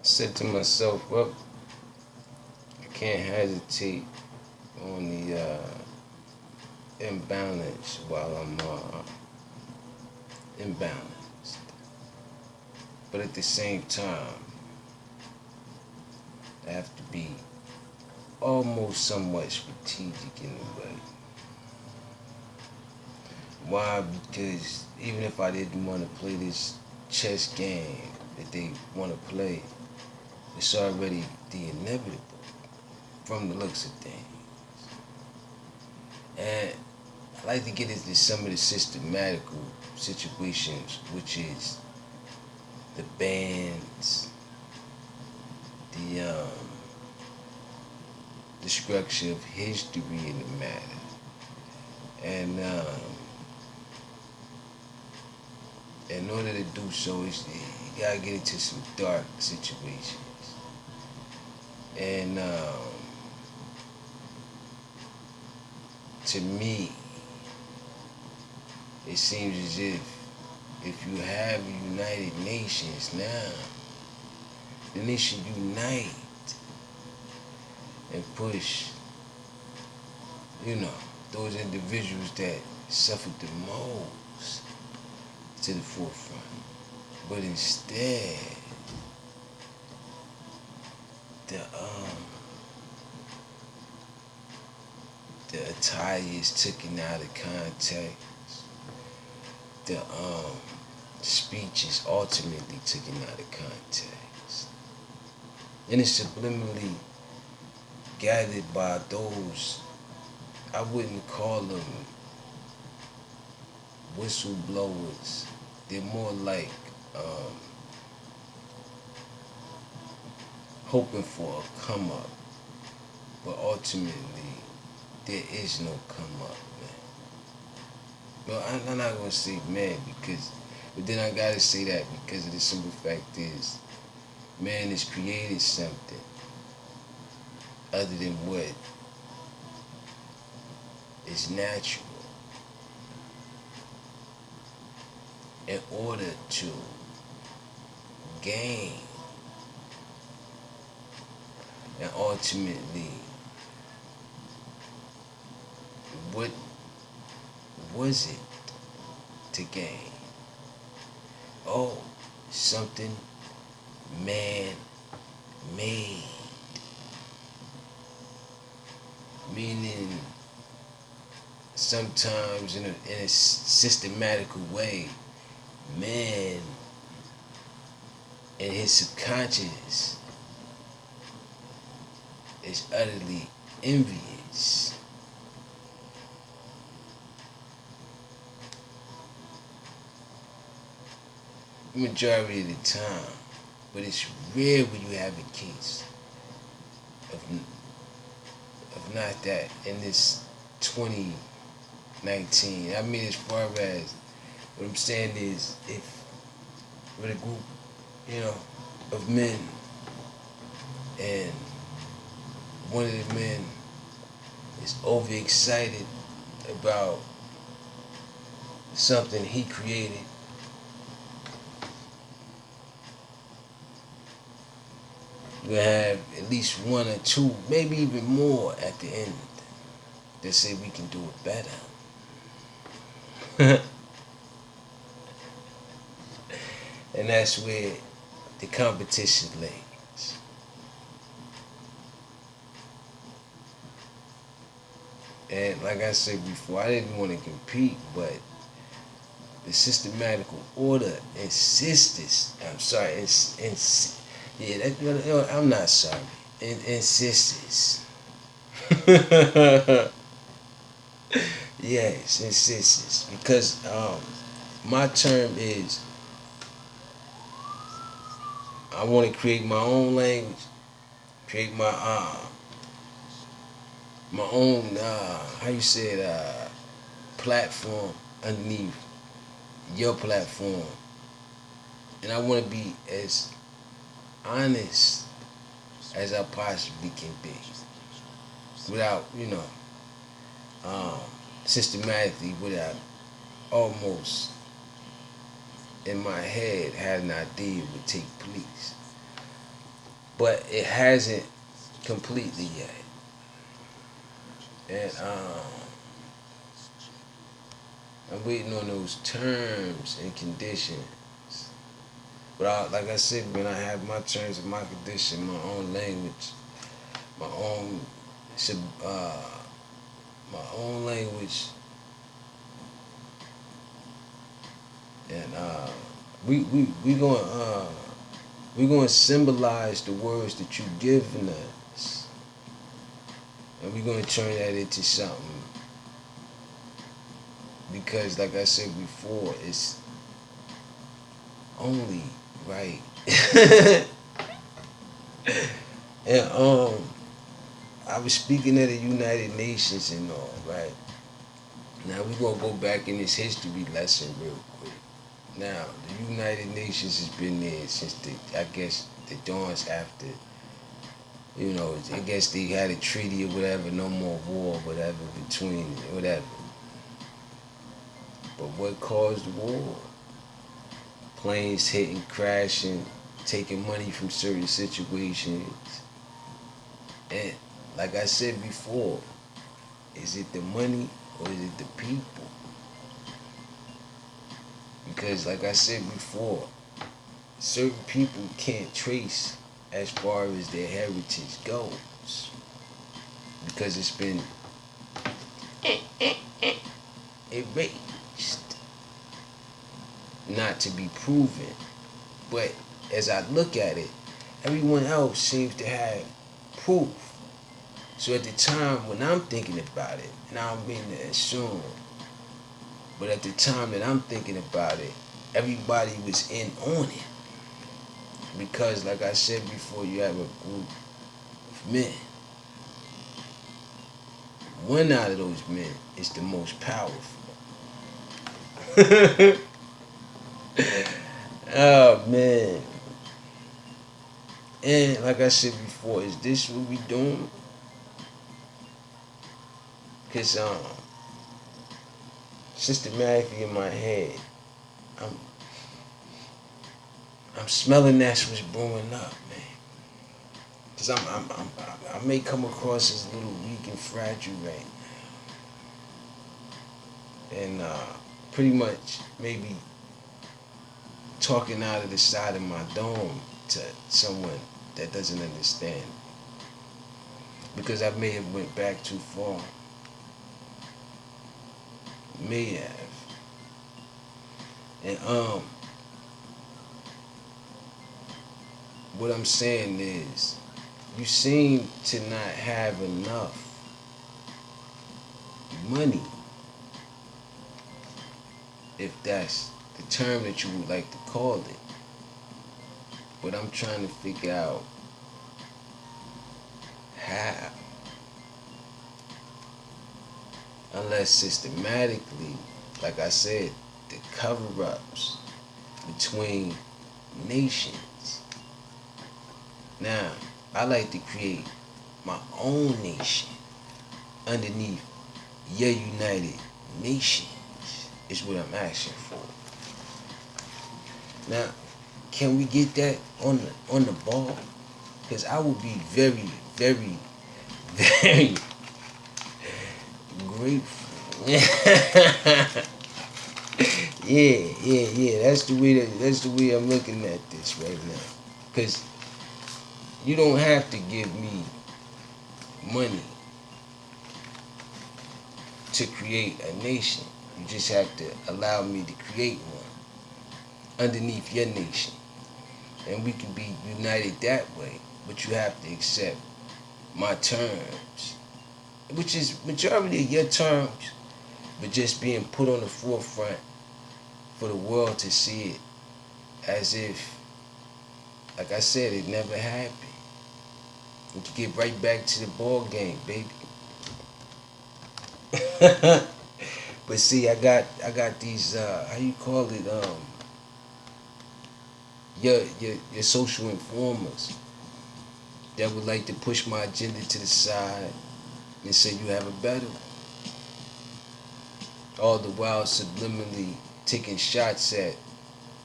said to myself, well, I can't hesitate on the imbalance while I'm imbalanced. But at the same time, I have to be almost somewhat strategic in a way. Why? Because even if I didn't want to play this chess game that they want to play, it's already the inevitable from the looks of things. And I like to get into some of the systematical situations, which is the bands, the the structure of history in the matter, and in order to do so, you gotta get into some dark situations, and to me, it seems as if you have a United Nations now, then they should unite and push, those individuals that suffered the most to the forefront. But instead, the attire is taken out of context. The speech is ultimately taken out of context. And it's subliminally gathered by those, I wouldn't call them whistleblowers. They're more like hoping for a come up, but ultimately there is no come up, man. Well, I'm not gonna say man but then I gotta say that because of the simple fact is, man has created something other than what is natural in order to gain and ultimately what was it to gain? Oh, something man made. Meaning sometimes in a systematical way, man in his subconscious is utterly envious. Majority of the time, but it's rare when you have a case of not that in this 2019. I mean, as far as what I'm saying is, if with a group, of men, and one of the men is overexcited about something he created, you have at least one or two, maybe even more at the end that say we can do it better. And that's where the competition lays. And like I said before, I didn't want to compete, but the systematical order insists. I'm sorry, I'm not sorry. It insists. Yes, insists. Because my term is I want to create my own language, create my own how you say it platform underneath your platform, and I want to be as honest as I possibly can be, without systematically, without almost in my head had an idea would take place. but it hasn't completely yet. And I'm waiting on those terms and conditions. But like I said, when I have my terms and my conditions, my own language, my own, uh, my own language, and we gonna symbolize the words that you've given us, and we're gonna turn that into something. Because, like I said before, it's only right. And I was speaking at the United Nations and all, right? Now we're gonna go back in this history lesson real quick. Now the United Nations has been there since I guess the dawns after. I guess they had a treaty or whatever, no more war, whatever between whatever. But what caused war? Planes hitting, crashing, taking money from certain situations. And like I said before, is it the money or is it the people? Because like I said before, certain people can't trace as far as their heritage goes. Because it's been erased, not to be proven. But as I look at it, everyone else seems to have proof. So at the time when I'm thinking about it, and I don't mean to assume, but at the time that I'm thinking about it, everybody was in on it. Because like I said before, you have a group of men. One out of those men is the most powerful. Oh man. And like I said before, is this what we doing? Cause systematically in my head, I'm smelling that's what's brewing up, man. Cause I may come across as a little weak and fragile right now, and pretty much maybe talking out of the side of my dome to someone that doesn't understand, because I may have went back too far. May have. And what I'm saying is, you seem to not have enough money, if that's the term that you would like to call it. But I'm trying to figure out how. Unless systematically, like I said, the cover-ups between nations. Now, I like to create my own nation underneath your United Nations, is what I'm asking for. Now, can we get that on the ball? Because I would be very, very, very grateful. Yeah. That's the way I'm looking at this right now. Because you don't have to give me money to create a nation. You just have to allow me to create one underneath your nation. And we can be united that way. But you have to accept my terms, which is majority of your terms, but just being put on the forefront for the world to see it as if, like I said, it never happened. We can get right back to the ball game, baby. But see, I got these how you call it, your social informers that would like to push my agenda to the side and say you have a better one. All the while subliminally taking shots at,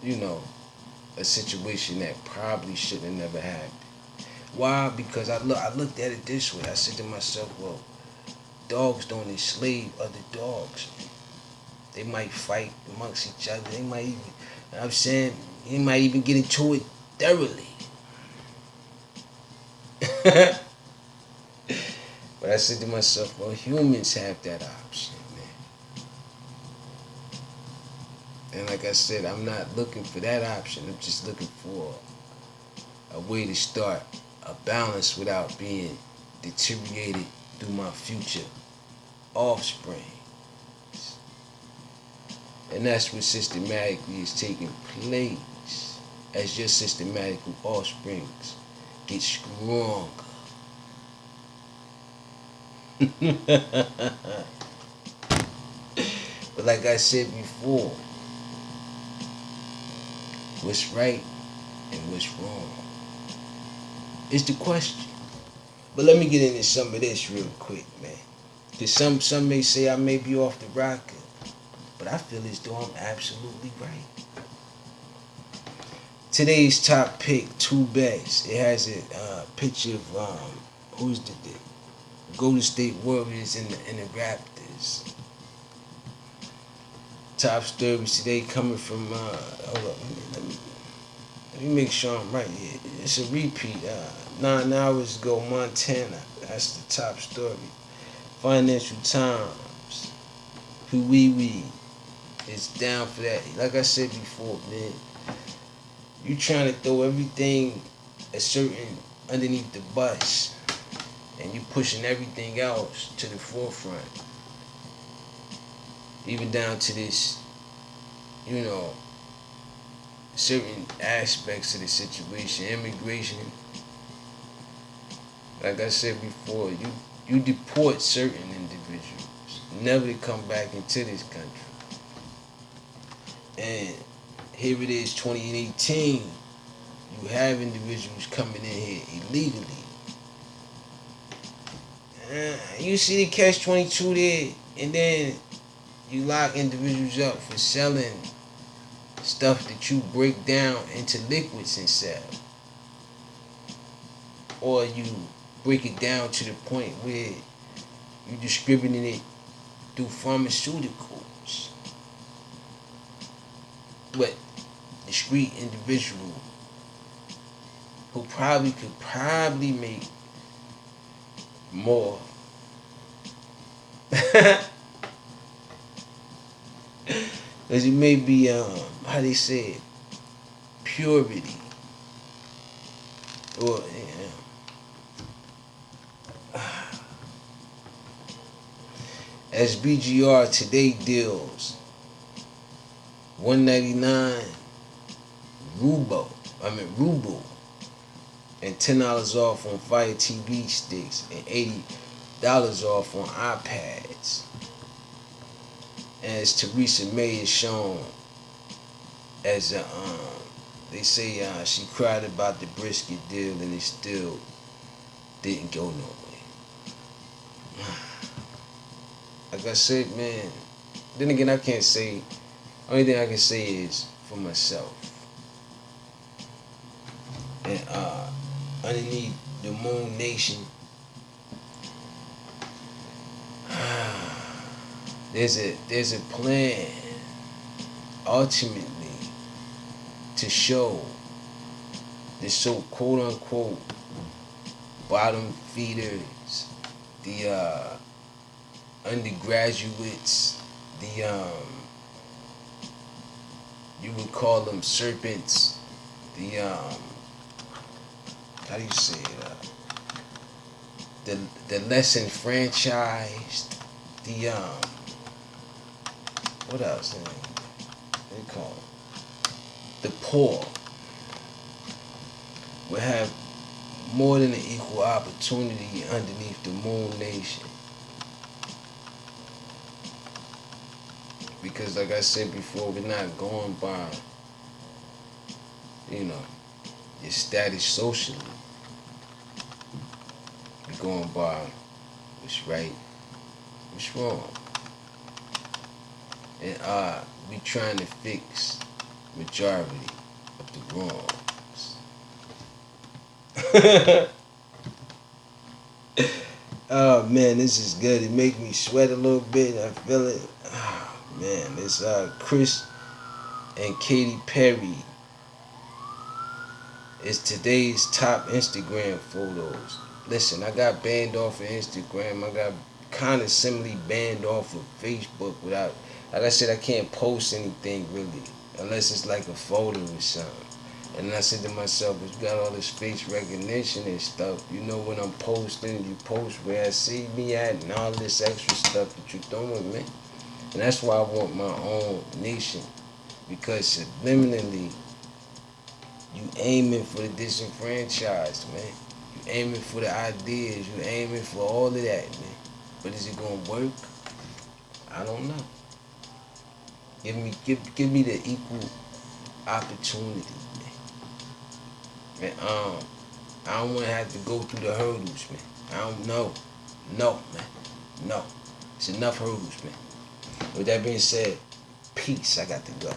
a situation that probably should have never happened. Why? Because I looked at it this way. I said to myself, well, dogs don't enslave other dogs. They might fight amongst each other. They might even, you know what I'm saying, they might even get into it thoroughly. But I said to myself, well, humans have that option, man. And like I said, I'm not looking for that option. I'm just looking for a way to start a balance without being deteriorated through my future offspring. And that's what systematically is taking place as your systematical offsprings get stronger. But like I said before, what's right and what's wrong is the question. But let me get into some of this real quick, man. Because some may say I may be off the rocker, but I feel as though I'm absolutely right. Today's top pick, two bets. It has a picture of who's the Golden State Warriors and the Raptors. Top stories today coming from hold up, let me make sure I'm right here. It's a repeat. 9 hours ago, Montana. That's the top story. Financial Times. Huawei is down for that. Like I said before, man, you trying to throw everything a certain underneath the bus, and you pushing everything else to the forefront. Even down to this, you know, certain aspects of the situation, immigration. Like I said before, you deport certain individuals, never to come back into this country. And here it is, 2018. You have individuals coming in here illegally. You see the catch-22 there, and then you lock individuals up for selling stuff that you break down into liquids and sell. Or you break it down to the point where you distributing it through pharmaceuticals. But discreet individual who could make more. Because it may be, how they say it, purity. Or, as BGR today deals 199 ruble, and $10 off on Fire TV sticks, and $80 off on iPads. As Theresa May is shown as a, they say she cried about the brisket deal and it still didn't go nowhere. Like I said, man, then again, I can't say, only thing I can say is for myself. And underneath the Moon Nation, there's a plan ultimately to show the so quote unquote bottom feeders, the undergraduates, the you would call them serpents, the how do you say it, the less enfranchised, the what else they call it? The poor will have more than an equal opportunity underneath the Moon Nation. Because like I said before, we're not going by, you know, your status socially. We're going by what's right, what's wrong. And we trying to fix majority of the wrongs. Oh man, this is good. It make me sweat a little bit. I feel it. Oh man, it's Chris and Katy Perry. It's today's top Instagram photos. Listen, I got banned off of Instagram. I got kind of similarly banned off of Facebook without, like I said, I can't post anything really unless it's like a photo or something. And I said to myself, it's got all this face recognition and stuff. You know when I'm posting, you post where I see me at and all this extra stuff that you're doing, man. And that's why I want my own nation. Because subliminally, you aiming for the disenfranchised, man. You aiming for the ideas. You aiming for all of that, man. But is it gonna work? I don't know. Give me the equal opportunity, man. I don't want to have to go through the hurdles, man. I don't know. No, man. No. It's enough hurdles, man. With that being said, peace. I got to go.